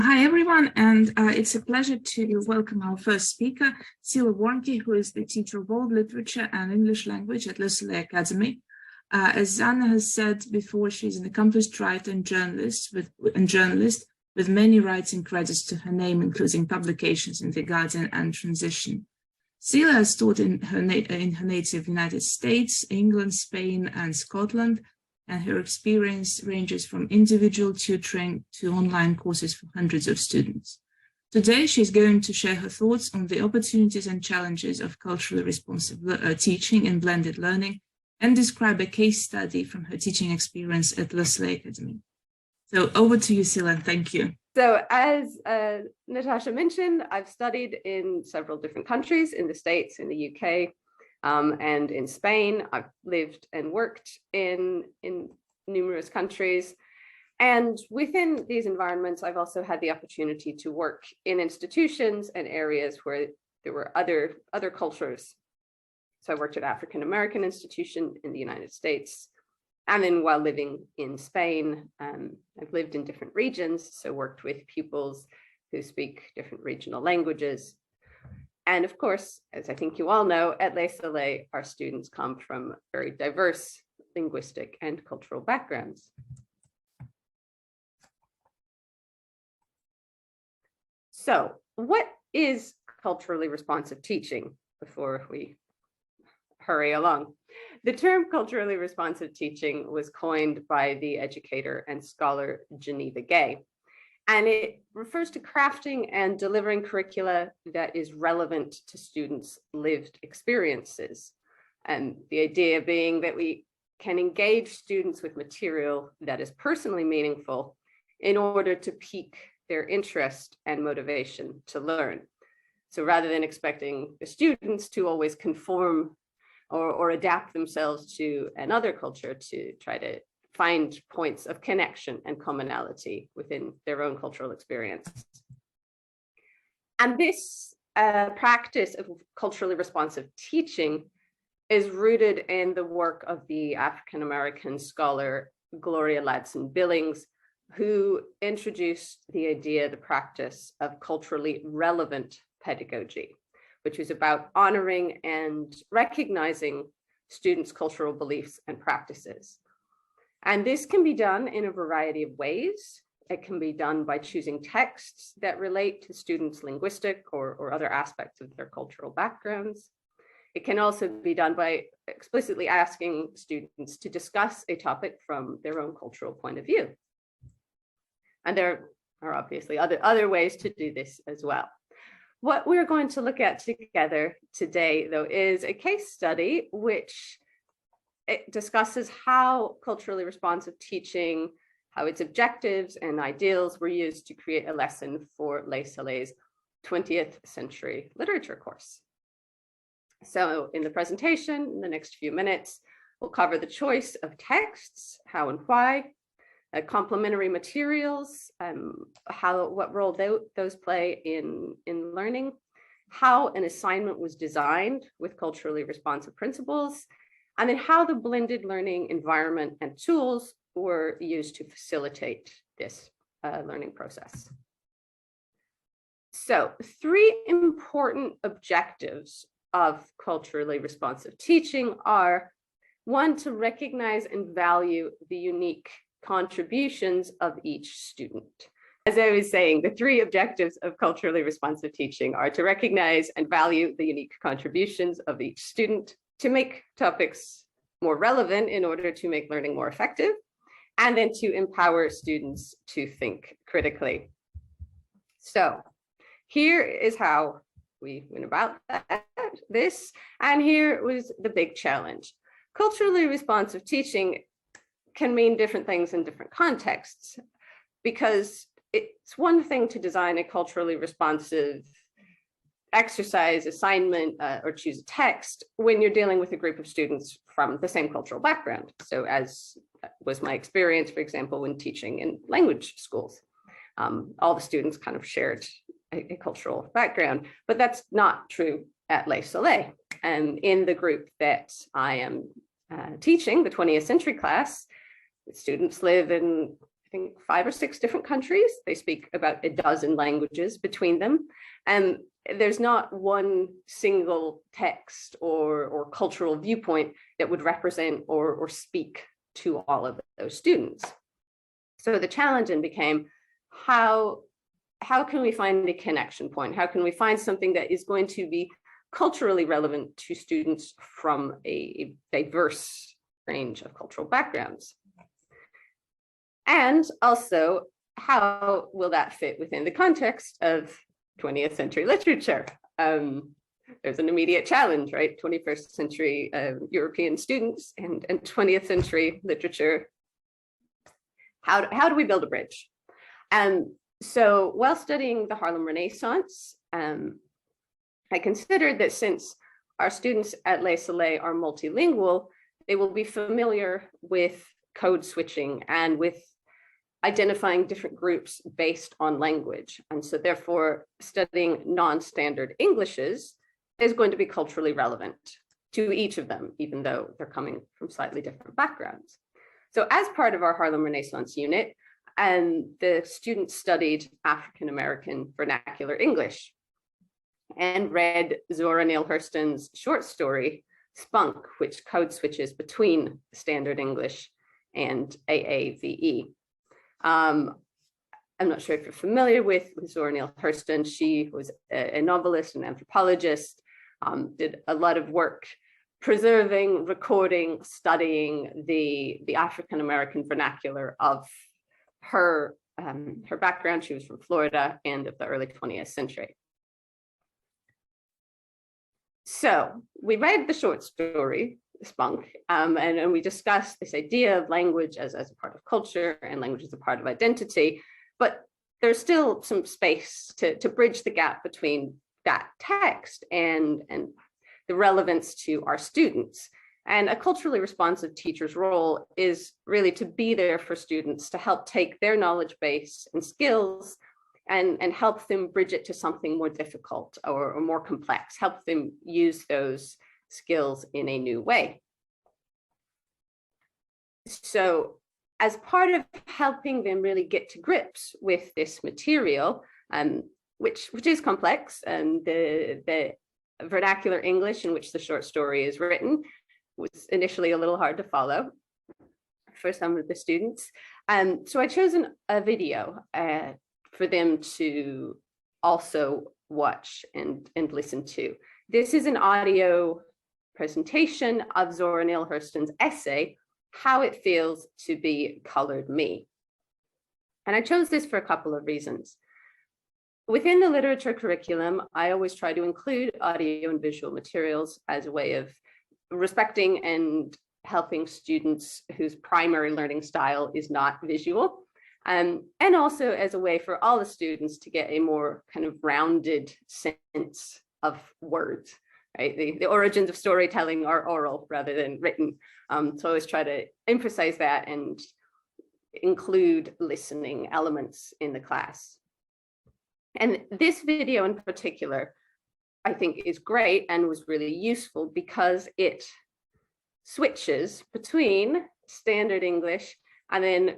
Hi, everyone, and it's a pleasure to welcome our first speaker, Cila Warncke, who is the teacher of world literature and English language at the Sallay Academy. As Anna has said before, she's an accomplished writer and journalist with many writing credits to her name, including publications in The Guardian and Transition. Cila has taught in her native United States, England, Spain, and Scotland, and her experience ranges from individual tutoring to online courses for hundreds of students. Today, she's going to share her thoughts on the opportunities and challenges of culturally responsive teaching and blended learning, and describe a case study from her teaching experience at the Sallay Academy. So over to you, Cila, and thank you. So as Natasha mentioned, I've studied in several different countries, in the States, in the UK, and in Spain. I've lived and worked in numerous countries. And within these environments, I've also had the opportunity to work in institutions and areas where there were other cultures. So I worked at African American institution in the United States. And then while living in Spain, I've lived in different regions, so worked with pupils who speak different regional languages. And of course, as I think you all know, at Les Sallay, our students come from very diverse linguistic and cultural backgrounds. So what is culturally responsive teaching before we hurry along? The term culturally responsive teaching was coined by the educator and scholar Geneva Gay, and it refers to crafting and delivering curricula that is relevant to students' lived experiences. And the idea being that we can engage students with material that is personally meaningful in order to pique their interest and motivation to learn. So rather than expecting the students to always conform or adapt themselves to another culture to try to find points of connection and commonality within their own cultural experience. And this practice of culturally responsive teaching is rooted in the work of the African American scholar Gloria Ladson Billings, who introduced the idea, the practice of culturally relevant pedagogy, which is about honoring and recognizing students' cultural beliefs and practices. And this can be done in a variety of ways. It can be done by choosing texts that relate to students' linguistic or other aspects of their cultural backgrounds. It can also be done by explicitly asking students to discuss a topic from their own cultural point of view. And there are obviously other ways to do this as well. What we're going to look at together today, though, is a case study which it discusses how culturally responsive teaching, how its objectives and ideals were used to create a lesson for Les Sallay's 20th century literature course. So in the presentation, in the next few minutes, we'll cover the choice of texts, how and why, complementary materials, what role those play in learning, how an assignment was designed with culturally responsive principles, and then how the blended learning environment and tools were used to facilitate this learning process. So 3 important objectives of culturally responsive teaching are: 1, to recognize and value the unique contributions of each student. As I was saying, the 3 objectives of culturally responsive teaching are to recognize and value the unique contributions of each student, to make topics more relevant in order to make learning more effective, and then to empower students to think critically. So here is how we went about this, and here was the big challenge. Culturally responsive teaching can mean different things in different contexts, because it's one thing to design a culturally responsive exercise, assignment, or choose a text when you're dealing with a group of students from the same cultural background. So as was my experience, for example, when teaching in language schools, all the students kind of shared a cultural background, but that's not true at Les Sallay. And in the group that I am teaching, the 20th century class, students live in think 5 or 6 different countries. They speak about a dozen languages between them. And there's not one single text or cultural viewpoint that would represent or speak to all of those students. So the challenge then became, how can we find a connection point? How can we find something that is going to be culturally relevant to students from a diverse range of cultural backgrounds? And also, how will that fit within the context of 20th century literature? There's an immediate challenge, right? 21st century European students and 20th century literature. How do we build a bridge? And so while studying the Harlem Renaissance, I considered that since our students at Les Sallay are multilingual, they will be familiar with code switching and with identifying different groups based on language. And so therefore, studying non-standard Englishes is going to be culturally relevant to each of them, even though they're coming from slightly different backgrounds. So as part of our Harlem Renaissance unit, the students studied African-American vernacular English and read Zora Neale Hurston's short story, Spunk, which code switches between standard English and AAVE. I'm not sure if you're familiar with Zora Neale Hurston. She was a novelist and anthropologist, did a lot of work preserving, recording, studying the African-American vernacular of her background. She was from Florida and of the early 20th century. So we read the short story, Spunk, and we discussed this idea of language as a part of culture and language as a part of identity, but there's still some space to bridge the gap between that text and the relevance to our students. And a culturally responsive teacher's role is really to be there for students, to help take their knowledge base and skills and help them bridge it to something more difficult or more complex, help them use those skills in a new way. So as part of helping them really get to grips with this material, which is complex, and the vernacular English in which the short story is written was initially a little hard to follow for some of the students. So I chose a video for them to also watch and listen to. This is an audio presentation of Zora Neale Hurston's essay, How It Feels to Be Colored Me. And I chose this for a couple of reasons. Within the literature curriculum, I always try to include audio and visual materials as a way of respecting and helping students whose primary learning style is not visual, and also as a way for all the students to get a more kind of rounded sense of words, right? The origins of storytelling are oral rather than written. So I always try to emphasize that and include listening elements in the class. And this video in particular, I think is great and was really useful because it switches between standard English and then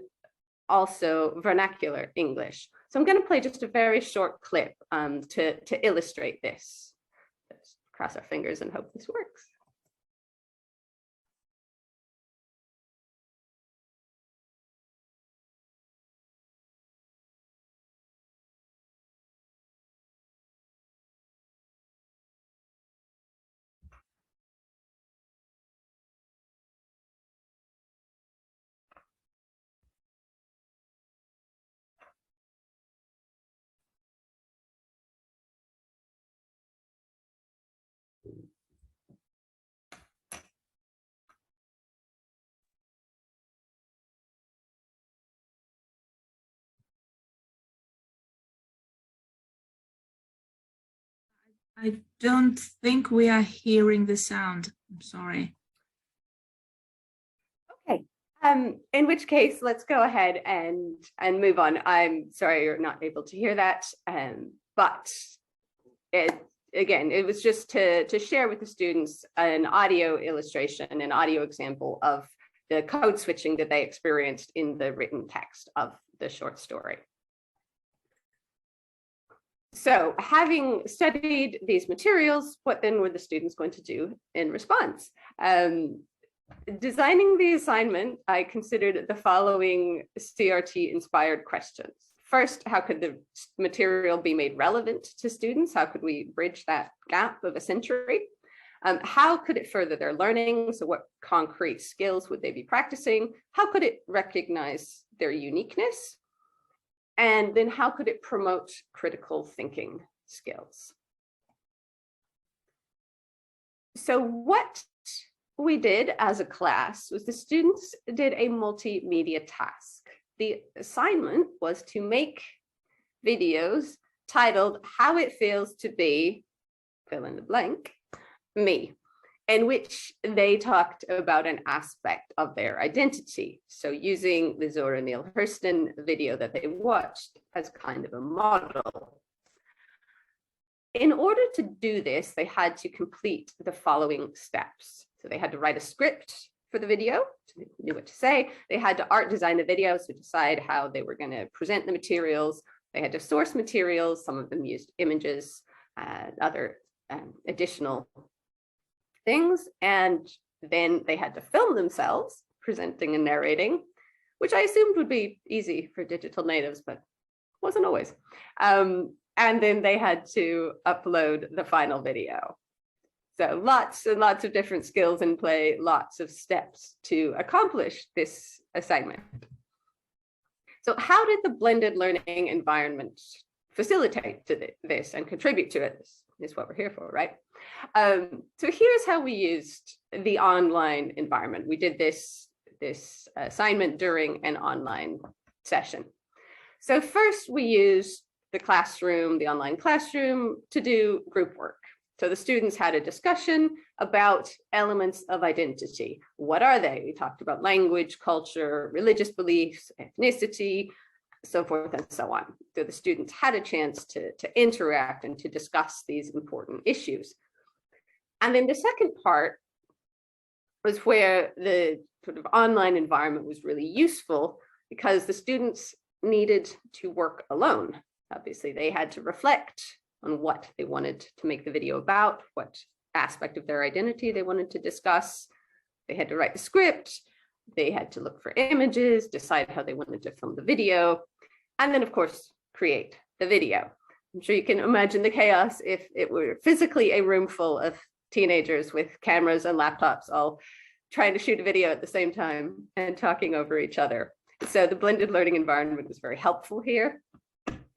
also vernacular English. So I'm going to play just a very short clip to illustrate this. Let's cross our fingers and hope this works. I don't think we are hearing the sound. I'm sorry. Okay. In which case, let's go ahead and move on. I'm sorry you're not able to hear that, but it was just to share with the students an audio illustration, an audio example of the code switching that they experienced in the written text of the short story. So having studied these materials, what then were the students going to do in response? Designing the assignment, I considered the following CRT-inspired questions. First, how could the material be made relevant to students? How could we bridge that gap of a century? How could it further their learning? So what concrete skills would they be practicing? How could it recognize their uniqueness? And then how could it promote critical thinking skills? So what we did as a class was the students did a multimedia task. The assignment was to make videos titled "How It Feels to Be," fill in the blank, me, in which they talked about an aspect of their identity. So using the Zora Neale Hurston video that they watched as kind of a model. In order to do this, they had to complete the following steps. So they had to write a script for the video, so they knew what to say. They had to art design the video, so decide how they were going to present the materials. They had to source materials. Some of them used images, other additional things. And then they had to film themselves presenting and narrating, which I assumed would be easy for digital natives, but wasn't always. And then they had to upload the final video. So lots and lots of different skills in play, lots of steps to accomplish this assignment. So how did the blended learning environment facilitate to this and contribute to it? This is what we're here for, right? So here's how we used the online environment. We did this assignment during an online session. So first we used the classroom, the online classroom, to do group work. So the students had a discussion about elements of identity. What are they? We talked about language, culture, religious beliefs, ethnicity, so forth and so on. So the students had a chance to interact and to discuss these important issues. And then the second part was where the sort of online environment was really useful because the students needed to work alone. Obviously, they had to reflect on what they wanted to make the video about, what aspect of their identity they wanted to discuss. They had to write the script. They had to look for images, decide how they wanted to film the video, and then, of course, create the video. I'm sure you can imagine the chaos if it were physically a room full of teenagers with cameras and laptops all trying to shoot a video at the same time and talking over each other. So the blended learning environment was very helpful here.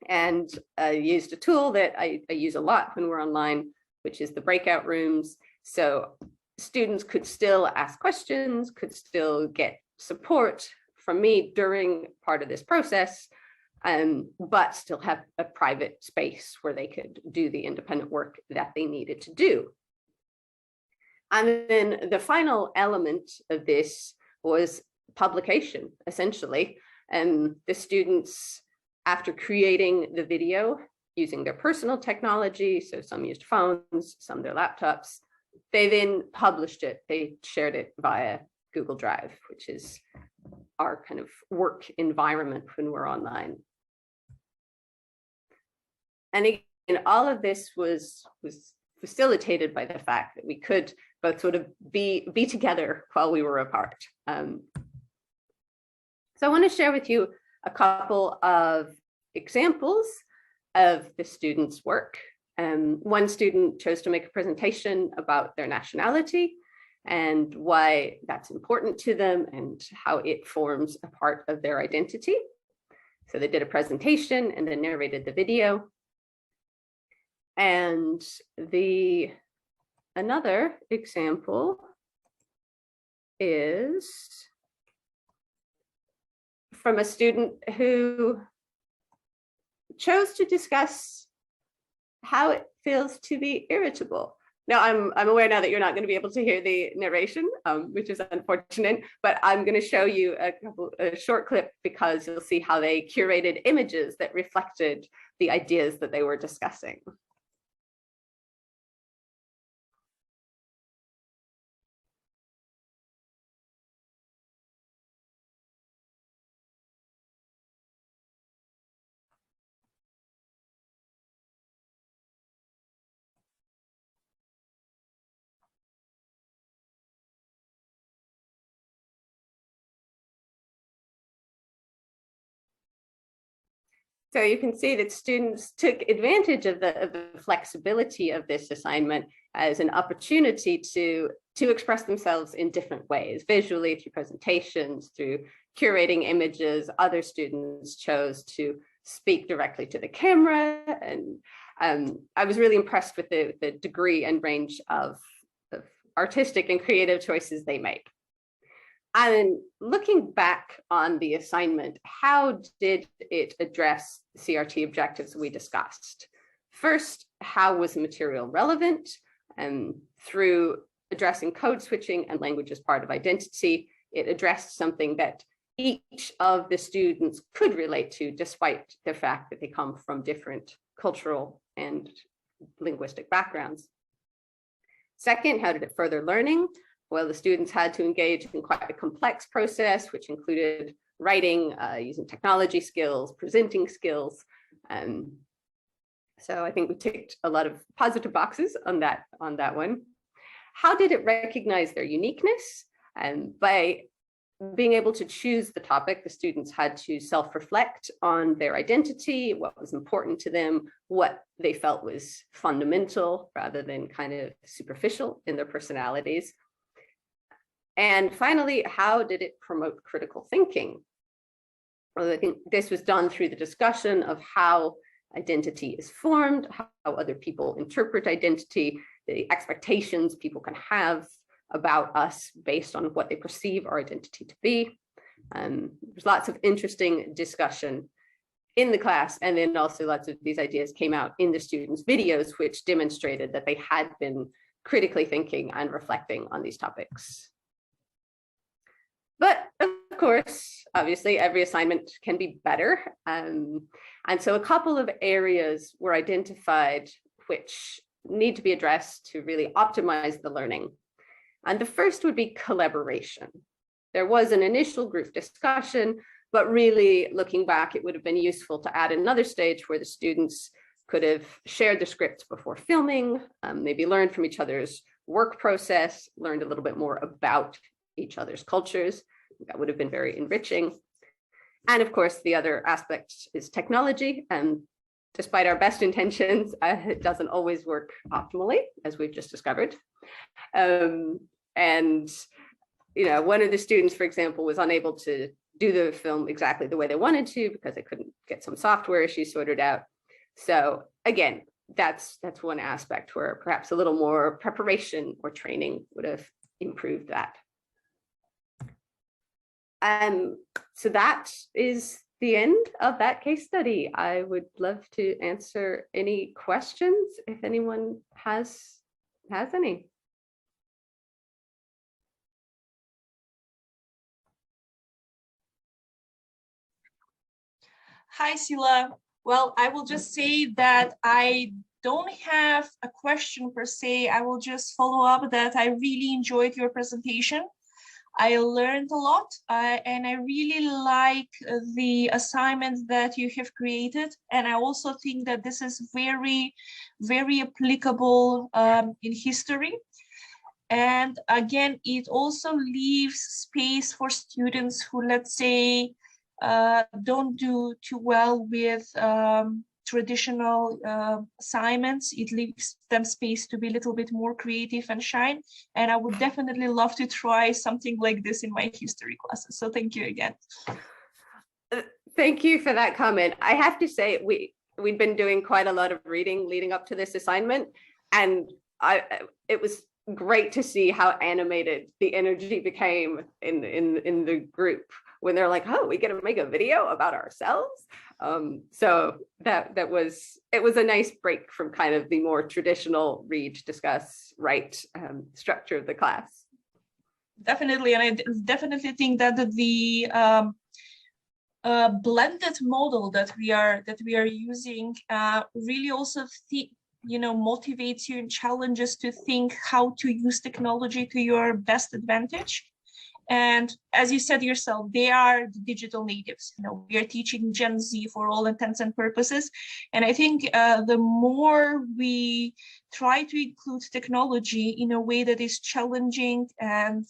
And I used a tool that I use a lot when we're online, which is the breakout rooms. So students could still ask questions, could still get support from me during part of this process, but still have a private space where they could do the independent work that they needed to do. And then the final element of this was publication, essentially. And the students, after creating the video using their personal technology, so some used phones, some their laptops, they then published it. They shared it via Google Drive, which is our kind of work environment when we're online. And again, all of this was facilitated by the fact that we could both sort of be together while we were apart. So I want to share with you a couple of examples of the students' work. One student chose to make a presentation about their nationality and why that's important to them and how it forms a part of their identity. So they did a presentation and then narrated the video. And another example is from a student who chose to discuss how it feels to be irritable. Now, I'm aware now that you're not going to be able to hear the narration, which is unfortunate, but I'm going to show you a short clip because you'll see how they curated images that reflected the ideas that they were discussing. So you can see that students took advantage of the flexibility of this assignment as an opportunity to express themselves in different ways, visually, through presentations, through curating images. Other students chose to speak directly to the camera. And I was really impressed with the degree and range of artistic and creative choices they made. And looking back on the assignment, how did it address the CRT objectives we discussed? First, how was the material relevant? Through addressing code switching and language as part of identity, it addressed something that each of the students could relate to, despite the fact that they come from different cultural and linguistic backgrounds. Second, how did it further learning? Well, the students had to engage in quite a complex process, which included writing, using technology skills, presenting skills. So I think we ticked a lot of positive boxes on that one. How did it recognize their uniqueness? By being able to choose the topic, the students had to self-reflect on their identity, what was important to them, what they felt was fundamental rather than kind of superficial in their personalities. And finally, how did it promote critical thinking? Well, I think this was done through the discussion of how identity is formed, how other people interpret identity, the expectations people can have about us based on what they perceive our identity to be. There's lots of interesting discussion in the class, and then also lots of these ideas came out in the students' videos, which demonstrated that they had been critically thinking and reflecting on these topics. But of course, obviously, every assignment can be better. And so a couple of areas were identified which need to be addressed to really optimize the learning. And the first would be collaboration. There was an initial group discussion, but really looking back, it would have been useful to add another stage where the students could have shared the scripts before filming, maybe learned from each other's work process, learned a little bit more about each other's cultures. That would have been very enriching. And of course, the other aspect is technology. Despite our best intentions, it doesn't always work optimally, as we've just discovered. And one of the students, for example, was unable to do the film exactly the way they wanted to because they couldn't get some software issues sorted out. So again, that's one aspect where perhaps a little more preparation or training would have improved that. So that is the end of that case study. I would love to answer any questions if anyone has any. Hi, Cila. Well, I will just say that I don't have a question per se. I will just follow up that I really enjoyed your presentation. I learned a lot, and I really like the assignment that you have created. And I also think that this is very, very applicable in history. And again, it also leaves space for students who, let's say, don't do too well with traditional assignments. It leaves them space to be a little bit more creative and shine. And I would definitely love to try something like this in my history classes. So thank you again. Thank you for that comment. I have to say, we'd been doing quite a lot of reading leading up to this assignment. And it was great to see how animated the energy became in the group when they're like, oh, we get to make a video about ourselves. So it was a nice break from kind of the more traditional read, discuss, write structure of the class. Definitely, and I definitely think that the blended model that we are using really also motivates you and challenges to think how to use technology to your best advantage. And as you said yourself, they are the digital natives. We are teaching Gen Z for all intents and purposes. And I think the more we try to include technology in a way that is challenging and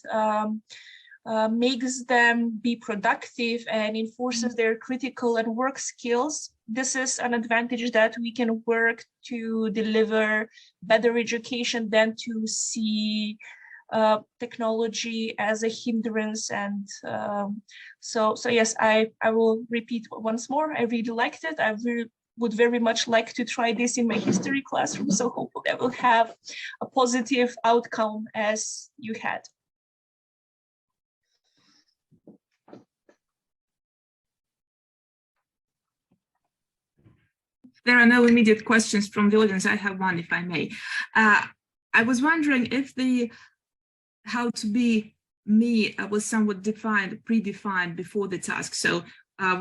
makes them be productive and enforces their critical and work skills, this is an advantage that we can work to deliver better education than to see technology as a hindrance. And so yes, I will repeat once more, I really liked it. I would very much like to try this in my history classroom, so hopefully I will have a positive outcome as you had. There are no immediate questions from the audience. I have one, if I may. I was wondering if the how to be me was somewhat predefined before the task. So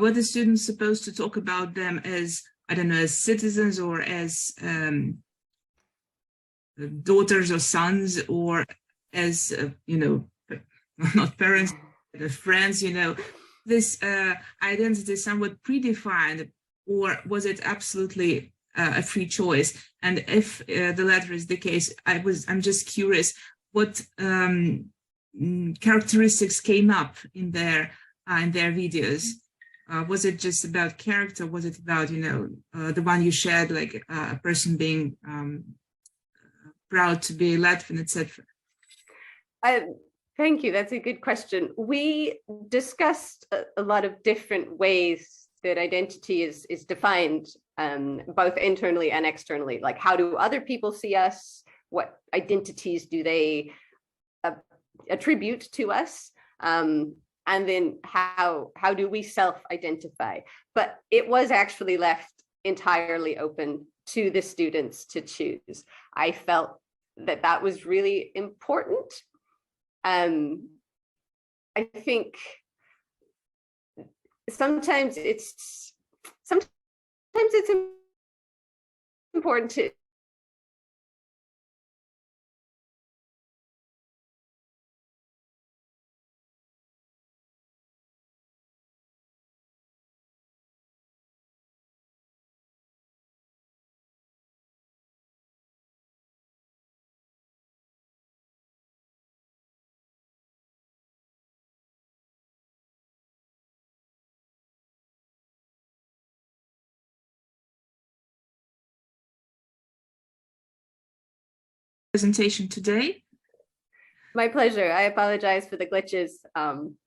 were the students supposed to talk about them as, I don't know, as citizens or as daughters or sons, or as, you know, not parents, friends, you know, this identity somewhat predefined, or was it absolutely a free choice? And if the latter is the case, I'm just curious what characteristics came up in their videos. Was it just about character? Was it about, you know, the one you shared, like a person being proud to be Latvian, etc.? Thank you. That's a good question. We discussed a lot of different ways that identity is defined, both internally and externally. Like, how do other people see us? What identities do they attribute to us? And then how do we self-identify? But it was actually left entirely open to the students to choose. I felt that that was really important. I think sometimes it's important to Presentation today. My pleasure. I apologize for the glitches.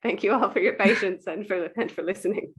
Thank you all for your patience and for listening.